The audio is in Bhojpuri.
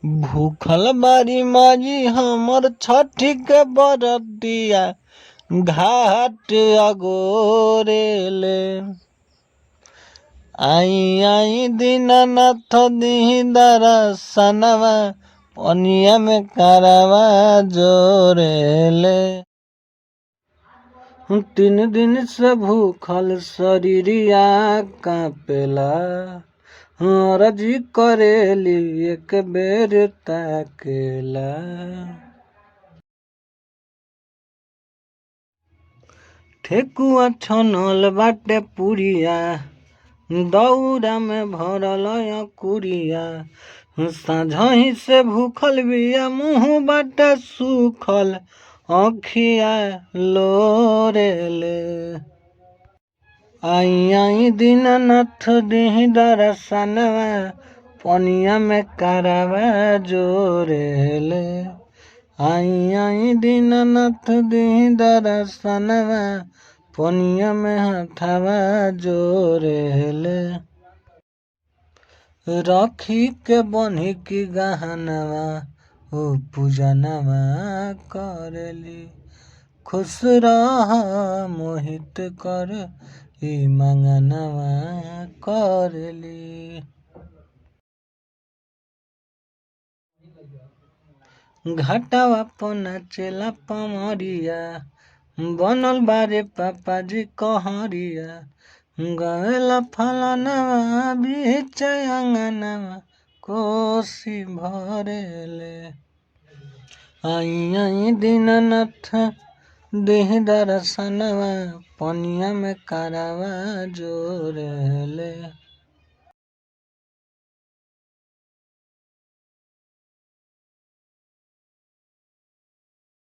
भूखल बारी माजी हमर छठी के बरतिया घाट अगोरेले। आई आई दीनानाथ दीहि दरसनवा पनिया में करवा जोरेले। 3 दिन से भूखल शरीरिया कांपेला। अरजी करेली एक बेर ताकेला। ठेकुआ छनल बाटे पुरिया दौरा में भरल कुरिया। साझही से भूखल बिया मुँह बाटे सूखल अखिया लोरेले। आई आई दीनानाथ दीहि दरसनवा पनिया में करवा जोरेले। आई आई दीनानाथ दीहि दरसनवा पनिया में हथवा जोरेले। रखी के बन्ही की गहनवा ओ पूजनवा करेली। खुश रह मोहित कर ई मंगनवा करेली। घाटावा पर नाचेला पमरिया बनल बारे पापाजी कहरिया। गवेला फलनवा बीच अंगनवा कोसी भरेले। आई आई दीनानाथ दीहि दरसनवा पनिया में करवा जोरेले।